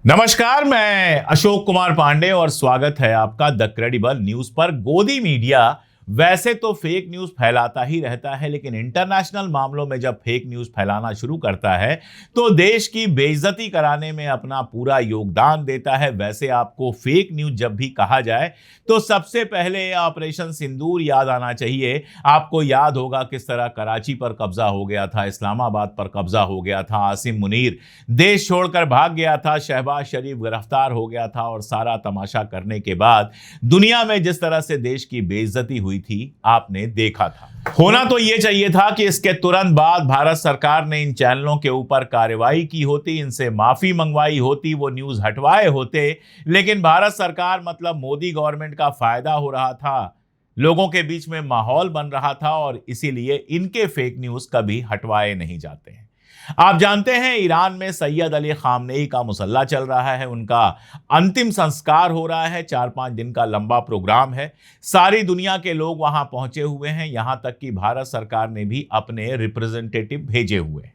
नमस्कार, मैं अशोक कुमार पांडे और स्वागत है आपका द क्रेडिबल न्यूज पर। गोदी मीडिया वैसे तो फेक न्यूज फैलाता ही रहता है, लेकिन इंटरनेशनल मामलों में जब फेक न्यूज फैलाना शुरू करता है तो देश की बेइज्जती कराने में अपना पूरा योगदान देता है। वैसे आपको फेक न्यूज जब भी कहा जाए तो सबसे पहले ऑपरेशन सिंदूर याद आना चाहिए। आपको याद होगा किस तरह कराची पर कब्जा हो गया था, इस्लामाबाद पर कब्जा हो गया था, आसिम मुनीर देश छोड़कर भाग गया था, शहबाज शरीफ गिरफ्तार हो गया था और सारा तमाशा करने के बाद दुनिया में जिस तरह से देश की बेइज्जती हुई थी आपने देखा था। होना तो यह चाहिए था कि इसके तुरंत बाद भारत सरकार ने इन चैनलों के ऊपर कार्रवाई की होती, इनसे माफी मंगवाई होती, वो न्यूज हटवाए होते, लेकिन भारत सरकार मतलब मोदी गवर्नमेंट का फायदा हो रहा था, लोगों के बीच में माहौल बन रहा था और इसीलिए इनके फेक न्यूज कभी हटवाए नहीं जाते हैं। आप जानते हैं ईरान में सैयद अली खामनेई का मुसल्ला चल रहा है, उनका अंतिम संस्कार हो रहा है, 4-5 दिन का लंबा प्रोग्राम है। सारी दुनिया के लोग वहां पहुंचे हुए हैं, यहां तक कि भारत सरकार ने भी अपने रिप्रेजेंटेटिव भेजे हुए हैं।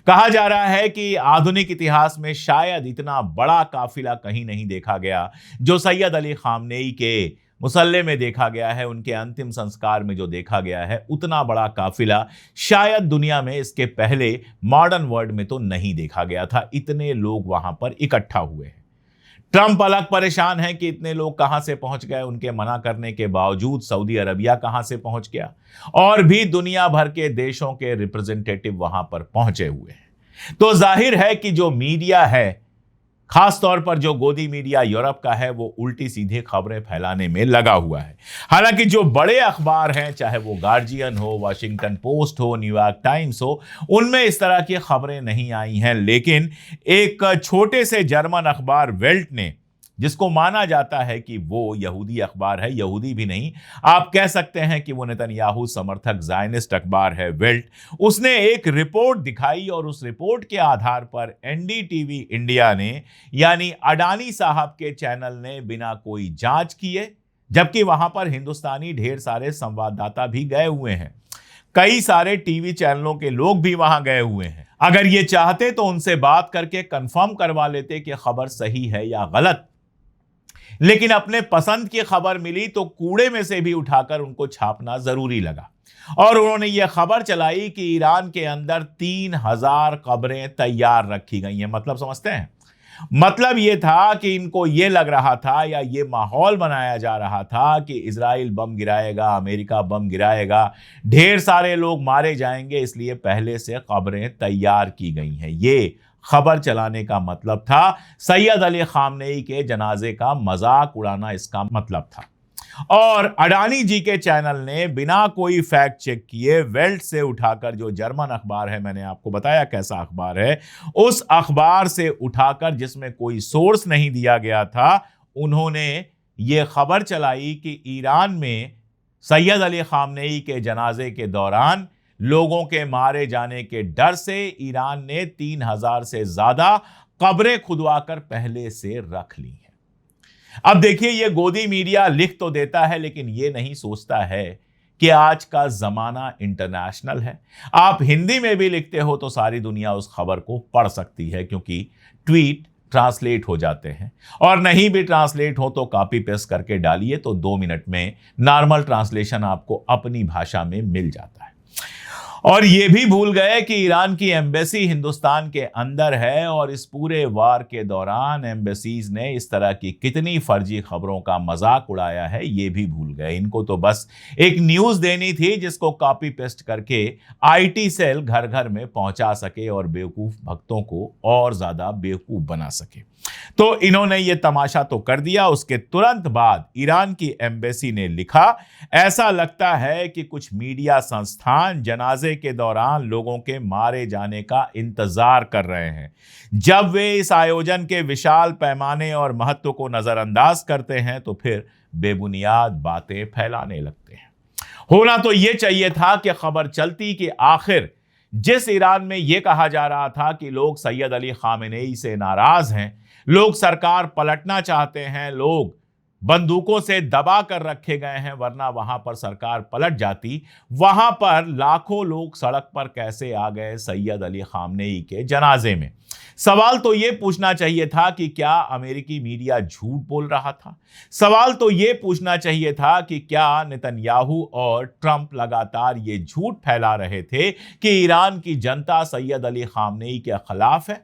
कहा जा रहा है कि आधुनिक इतिहास में शायद इतना बड़ा काफिला कहीं नहीं देखा गया जो सैयद अली खामनेई के मुसल्ले में देखा गया है, उनके अंतिम संस्कार में जो देखा गया है, उतना बड़ा काफिला शायद दुनिया में इसके पहले मॉडर्न वर्ल्ड में तो नहीं देखा गया था। इतने लोग वहां पर इकट्ठा हुए हैं। ट्रंप अलग परेशान है कि इतने लोग कहां से पहुंच गए, उनके मना करने के बावजूद सऊदी अरबिया कहां से पहुंच गया, और भी दुनिया भर के देशों के रिप्रेजेंटेटिव वहां पर पहुंचे हुए हैं। तो जाहिर है कि जो मीडिया है, खास तौर पर जो गोदी मीडिया यूरोप का है, वो उल्टी सीधे खबरें फैलाने में लगा हुआ है। हालांकि जो बड़े अखबार हैं, चाहे वो गार्जियन हो, वॉशिंगटन पोस्ट हो, न्यूयॉर्क टाइम्स हो, उनमें इस तरह की खबरें नहीं आई हैं। लेकिन एक छोटे से जर्मन अखबार वेल्ट ने, जिसको माना जाता है कि वो यहूदी अखबार है, यहूदी भी नहीं, आप कह सकते हैं कि वो नेतन्याहू समर्थक ज़ायनिस्ट अखबार है वेल्ट, उसने एक रिपोर्ट दिखाई और उस रिपोर्ट के आधार पर एनडीटीवी इंडिया ने, यानी अडानी साहब के चैनल ने, बिना कोई जांच किए, जबकि वहां पर हिंदुस्तानी ढेर सारे संवाददाता भी गए हुए हैं, कई सारे टीवी चैनलों के लोग भी वहां गए हुए हैं, अगर ये चाहते तो उनसे बात करके कंफर्म करवा लेते कि खबर सही है या गलत। लेकिन अपने पसंद की खबर मिली तो कूड़े में से भी उठाकर उनको छापना जरूरी लगा और उन्होंने यह खबर चलाई कि ईरान के अंदर 3000 कब्रें तैयार रखी गई हैं। मतलब समझते हैं, मतलब यह था कि इनको यह लग रहा था या यह माहौल बनाया जा रहा था कि इजराइल बम गिराएगा, अमेरिका बम गिराएगा, ढेर सारे लोग मारे जाएंगे, इसलिए पहले से कब्रें तैयार की गई हैं। ये खबर चलाने का मतलब था। सैयद अली खामनेई के जनाजे का मजाक उड़ाना इसका मतलब था। और अडानी जी के चैनल ने बिना कोई फैक्ट चेक किए वेल्ट से उठाकर, जो जर्मन अखबार है, मैंने आपको बताया कैसा अखबार है, उस अखबार से उठाकर, जिसमें कोई सोर्स नहीं दिया गया था, उन्होंने ये खबर चलाई कि ईरान में सैयद अली खामनेई के जनाजे के दौरान लोगों के मारे जाने के डर से ईरान ने 3000 से ज्यादा कब्रें खुदवाकर पहले से रख ली हैं। अब देखिए, यह गोदी मीडिया लिख तो देता है, लेकिन यह नहीं सोचता है कि आज का जमाना इंटरनेशनल है। आप हिंदी में भी लिखते हो तो सारी दुनिया उस खबर को पढ़ सकती है, क्योंकि ट्वीट ट्रांसलेट हो जाते हैं, और नहीं भी ट्रांसलेट हो तो कॉपी पेस्ट करके डालिए तो 2 मिनट में नॉर्मल ट्रांसलेशन आपको अपनी भाषा में मिल जाता है। और ये भी भूल गए कि ईरान की एम्बेसी हिंदुस्तान के अंदर है और इस पूरे वार के दौरान एम्बेसीज ने इस तरह की कितनी फर्जी खबरों का मजाक उड़ाया है, ये भी भूल गए। इनको तो बस एक न्यूज देनी थी जिसको कॉपी पेस्ट करके आईटी सेल घर घर में पहुंचा सके और बेवकूफ भक्तों को और ज्यादा बेवकूफ बना सके। तो इन्होंने ये तमाशा तो कर दिया। उसके तुरंत बाद ईरान की एम्बेसी ने लिखा, ऐसा लगता है कि कुछ मीडिया संस्थान जनाजे के दौरान लोगों के मारे जाने का इंतजार कर रहे हैं। जब वे इस आयोजन के विशाल पैमाने और महत्व को नजरअंदाज करते हैं तो फिर बेबुनियाद बातें फैलाने लगते हैं। होना तो यह चाहिए था कि खबर चलती कि आखिर जिस ईरान में यह कहा जा रहा था कि लोग सैयद अली खामेनेई से नाराज हैं, लोग सरकार पलटना चाहते हैं, लोग बंदूकों से दबा कर रखे गए हैं, वरना वहां पर सरकार पलट जाती। वहां पर लाखों लोग सड़क पर कैसे आ गए सैयद अली खामनेई के जनाजे में? सवाल तो यह पूछना चाहिए था कि क्या अमेरिकी मीडिया झूठ बोल रहा था? सवाल तो यह पूछना चाहिए था कि क्या नेतन्याहू और ट्रंप लगातार ये झूठ फैला रहे थे कि ईरान की जनता सैयद अली खामनेई के खिलाफ है?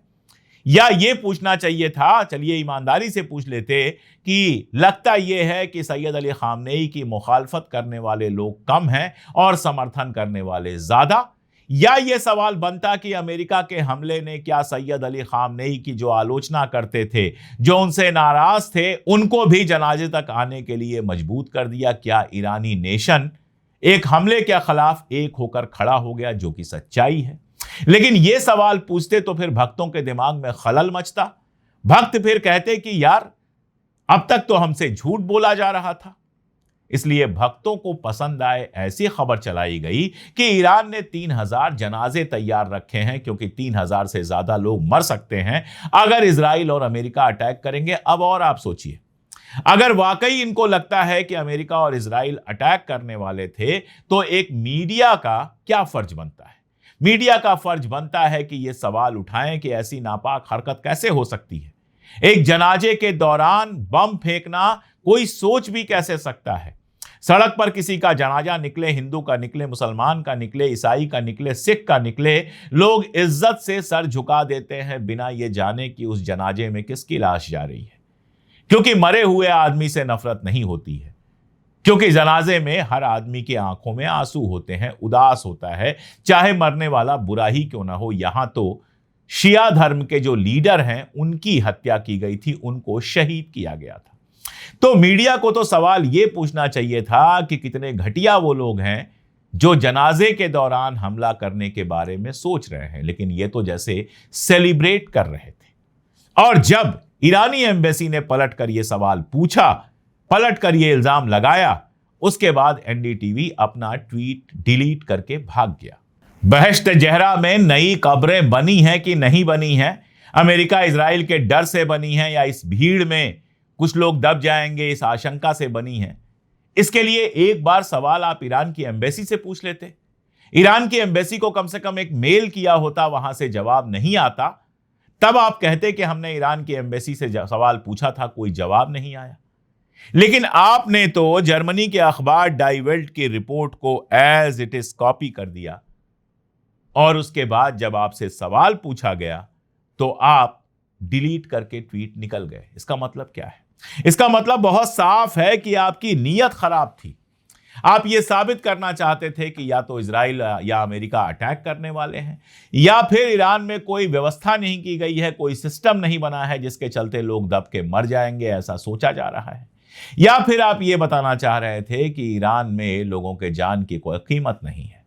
या ये पूछना चाहिए था, चलिए ईमानदारी से पूछ लेते, कि लगता यह है कि सैयद अली खामनेई की मुखालफत करने वाले लोग कम हैं और समर्थन करने वाले ज्यादा? या ये सवाल बनता कि अमेरिका के हमले ने क्या सैयद अली खामनेई की जो आलोचना करते थे, जो उनसे नाराज थे, उनको भी जनाजे तक आने के लिए मजबूर कर दिया? क्या ईरानी नेशन एक हमले के खिलाफ एक होकर खड़ा हो गया, जो कि सच्चाई है? लेकिन यह सवाल पूछते तो फिर भक्तों के दिमाग में खलल मचता। भक्त फिर कहते कि यार, अब तक तो हमसे झूठ बोला जा रहा था। इसलिए भक्तों को पसंद आए ऐसी खबर चलाई गई कि ईरान ने 3000 जनाजे तैयार रखे हैं, क्योंकि 3000 से ज्यादा लोग मर सकते हैं अगर इजराइल और अमेरिका अटैक करेंगे। अब और आप सोचिए, अगर वाकई इनको लगता है कि अमेरिका और इजराइल अटैक करने वाले थे, तो एक मीडिया का क्या फर्ज बनता है? मीडिया का फर्ज बनता है कि यह सवाल उठाएं कि ऐसी नापाक हरकत कैसे हो सकती है। एक जनाजे के दौरान बम फेंकना कोई सोच भी कैसे सकता है? सड़क पर किसी का जनाजा निकले, हिंदू का निकले, मुसलमान का निकले, ईसाई का निकले, सिख का निकले, लोग इज्जत से सर झुका देते हैं बिना यह जाने कि उस जनाजे में किसकी लाश जा रही है। क्योंकि मरे हुए आदमी से नफरत नहीं होती है, क्योंकि जनाजे में हर आदमी की आंखों में आंसू होते हैं, उदास होता है, चाहे मरने वाला बुरा ही क्यों ना हो। यहां तो शिया धर्म के जो लीडर हैं, उनकी हत्या की गई थी, उनको शहीद किया गया था। तो मीडिया को तो सवाल यह पूछना चाहिए था कि कितने घटिया वो लोग हैं जो जनाजे के दौरान हमला करने के बारे में सोच रहे हैं, लेकिन ये तो जैसे सेलिब्रेट कर रहे थे। और जब ईरानी एम्बेसी ने पलटकर यह सवाल पूछा, पलटकर यह इल्जाम लगाया, उसके बाद एनडीटीवी अपना ट्वीट डिलीट करके भाग गया। बहश्त जहरा में नई कब्रें बनी हैं कि नहीं बनी हैं? अमेरिका इजराइल के डर से बनी हैं, या इस भीड़ में कुछ लोग दब जाएंगे इस आशंका से बनी हैं? इसके लिए एक बार सवाल आप ईरान की एम्बेसी से पूछ लेते। ईरान की एम्बेसी को कम से कम एक मेल किया होता, वहां से जवाब नहीं आता, तब आप कहते कि हमने ईरान की एम्बेसी से सवाल पूछा था, कोई जवाब नहीं आया। लेकिन आपने तो जर्मनी के अखबार डाई वेल्ट की रिपोर्ट को एज इट इज कॉपी कर दिया, और उसके बाद जब आपसे सवाल पूछा गया तो आप डिलीट करके ट्वीट निकल गए। इसका मतलब क्या है? इसका मतलब बहुत साफ है कि आपकी नीयत खराब थी। आप यह साबित करना चाहते थे कि या तो इजराइल या अमेरिका अटैक करने वाले हैं, या फिर ईरान में कोई व्यवस्था नहीं की गई है, कोई सिस्टम नहीं बना है जिसके चलते लोग दब के मर जाएंगे, ऐसा सोचा जा रहा है। या फिर आप यह बताना चाह रहे थे कि ईरान में लोगों के जान की कोई कीमत नहीं है।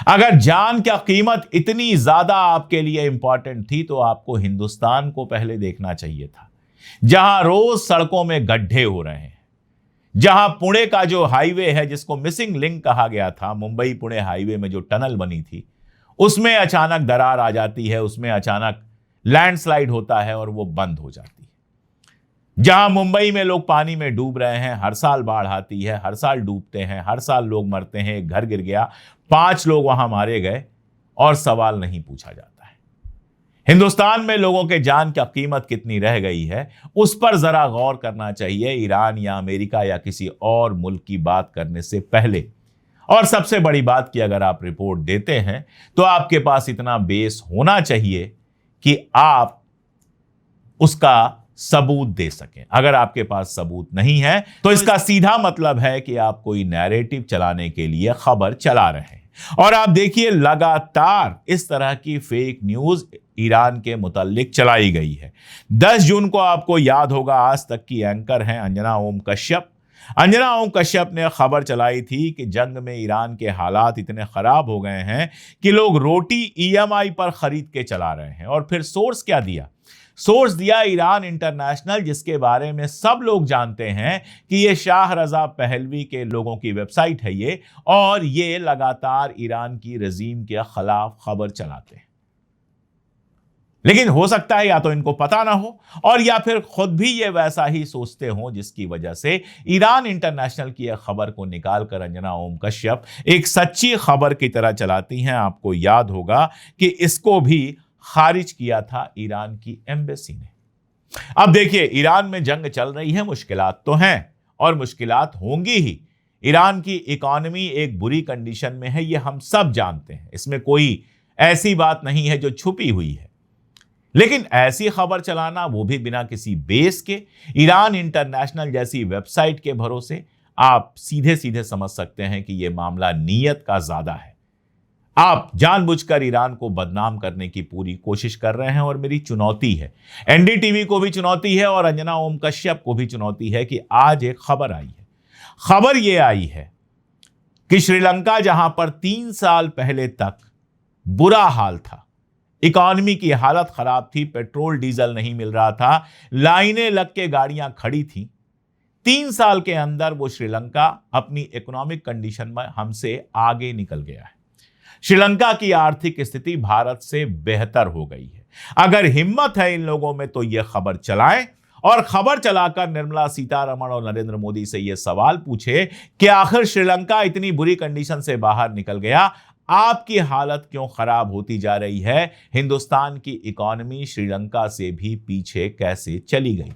अगर जान की कीमत इतनी ज्यादा आपके लिए इंपॉर्टेंट थी, तो आपको हिंदुस्तान को पहले देखना चाहिए था, जहां रोज सड़कों में गड्ढे हो रहे हैं, जहां पुणे का जो हाईवे है, जिसको मिसिंग लिंक कहा गया था, मुंबई पुणे हाईवे में जो टनल बनी थी, उसमें अचानक दरार आ जाती है, उसमें अचानक लैंडस्लाइड होता है और वो बंद हो जाती है। जहां मुंबई में लोग पानी में डूब रहे हैं, हर साल बाढ़ आती है, हर साल डूबते हैं, हर साल लोग मरते हैं, एक घर गिर गया, 5 लोग वहां मारे गए, और सवाल नहीं पूछा जाता है। हिंदुस्तान में लोगों के जान की कीमत कितनी रह गई है, उस पर जरा गौर करना चाहिए ईरान या अमेरिका या किसी और मुल्क की बात करने से पहले। और सबसे बड़ी बात कि अगर आप रिपोर्ट देते हैं तो आपके पास इतना बेस होना चाहिए कि आप उसका सबूत दे सकें। अगर आपके पास सबूत नहीं है तो इसका सीधा मतलब है कि आप कोई नैरेटिव चलाने के लिए खबर चला रहे हैं। और आप देखिए, लगातार इस तरह की फेक न्यूज ईरान के मुताल्लिक चलाई गई है। 10 जून को आपको याद होगा, आज तक की एंकर हैं अंजना ओम कश्यप। अंजना ओम कश्यप ने खबर चलाई थी कि जंग में ईरान के हालात इतने खराब हो गए हैं कि लोग रोटी ईएमआई पर खरीद के चला रहे हैं। और फिर सोर्स क्या दिया? सोर्स दिया ईरान इंटरनेशनल, जिसके बारे में सब लोग जानते हैं कि ये शाह रजा पहलवी के लोगों की वेबसाइट है ये, और ये लगातार ईरान की रजीम के खिलाफ खबर चलाते हैं। लेकिन हो सकता है या तो इनको पता ना हो और या फिर खुद भी ये वैसा ही सोचते हो, जिसकी वजह से ईरान इंटरनेशनल की यह खबर को निकालकर अंजना ओम कश्यप एक सच्ची खबर की तरह चलाती हैं। आपको याद होगा कि इसको भी खारिज किया था ईरान की एम्बेसी ने। अब देखिए, ईरान में जंग चल रही है, मुश्किलात तो हैं और मुश्किलात होंगी ही। ईरान की इकॉनमी एक बुरी कंडीशन में है, ये हम सब जानते हैं, इसमें कोई ऐसी बात नहीं है जो छुपी हुई है। लेकिन ऐसी खबर चलाना, वो भी बिना किसी बेस के, ईरान इंटरनेशनल जैसी वेबसाइट के भरोसे, आप सीधे सीधे समझ सकते हैं कि यह मामला नीयत का ज्यादा है। आप जानबूझकर ईरान को बदनाम करने की पूरी कोशिश कर रहे हैं और मेरी चुनौती है, एनडीटीवी को भी चुनौती है और अंजना ओम कश्यप को भी चुनौती है कि आज एक खबर आई है। खबर यह आई है कि श्रीलंका, जहां पर 3 साल पहले तक बुरा हाल था, इकॉनमी की हालत खराब थी, पेट्रोल डीजल नहीं मिल रहा था, लाइनें लग के गाड़ियां खड़ी थी, 3 साल के अंदर वो श्रीलंका अपनी इकोनॉमिक कंडीशन में हमसे आगे निकल गया है। श्रीलंका की आर्थिक स्थिति भारत से बेहतर हो गई है। अगर हिम्मत है इन लोगों में तो यह खबर चलाएं और खबर चलाकर निर्मला सीतारमण और नरेंद्र मोदी से यह सवाल पूछे कि आखिर श्रीलंका इतनी बुरी कंडीशन से बाहर निकल गया, आपकी हालत क्यों खराब होती जा रही है? हिंदुस्तान की इकॉनमी श्रीलंका से भी पीछे कैसे चली गई?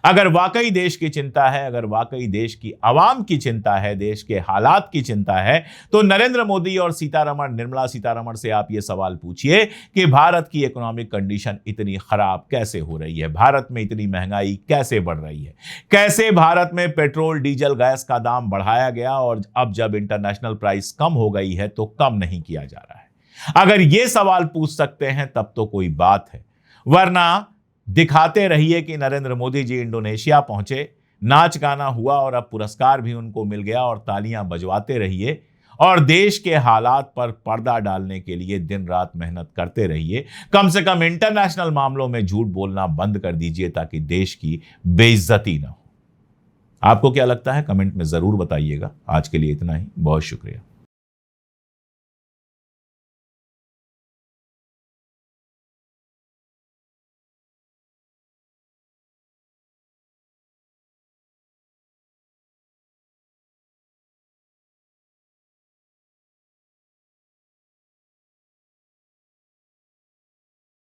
अगर वाकई देश की चिंता है, अगर वाकई देश की आवाम की चिंता है, देश के हालात की चिंता है, तो नरेंद्र मोदी और निर्मला सीतारमण से आप ये सवाल पूछिए कि भारत की इकोनॉमिक कंडीशन इतनी खराब कैसे हो रही है, भारत में इतनी महंगाई कैसे बढ़ रही है, कैसे भारत में पेट्रोल डीजल गैस का दाम बढ़ाया गया और अब जब इंटरनेशनल प्राइस कम हो गई है तो कम नहीं किया जा रहा है। अगर ये सवाल पूछ सकते हैं तब तो कोई बात है, वरना दिखाते रहिए कि नरेंद्र मोदी जी इंडोनेशिया पहुंचे, नाच गाना हुआ और अब पुरस्कार भी उनको मिल गया, और तालियां बजवाते रहिए और देश के हालात पर पर्दा डालने के लिए दिन रात मेहनत करते रहिए। कम से कम इंटरनेशनल मामलों में झूठ बोलना बंद कर दीजिए ताकि देश की बेइज्जती ना हो। आपको क्या लगता है? कमेंट में जरूर बताइएगा। आज के लिए इतना ही, बहुत शुक्रिया।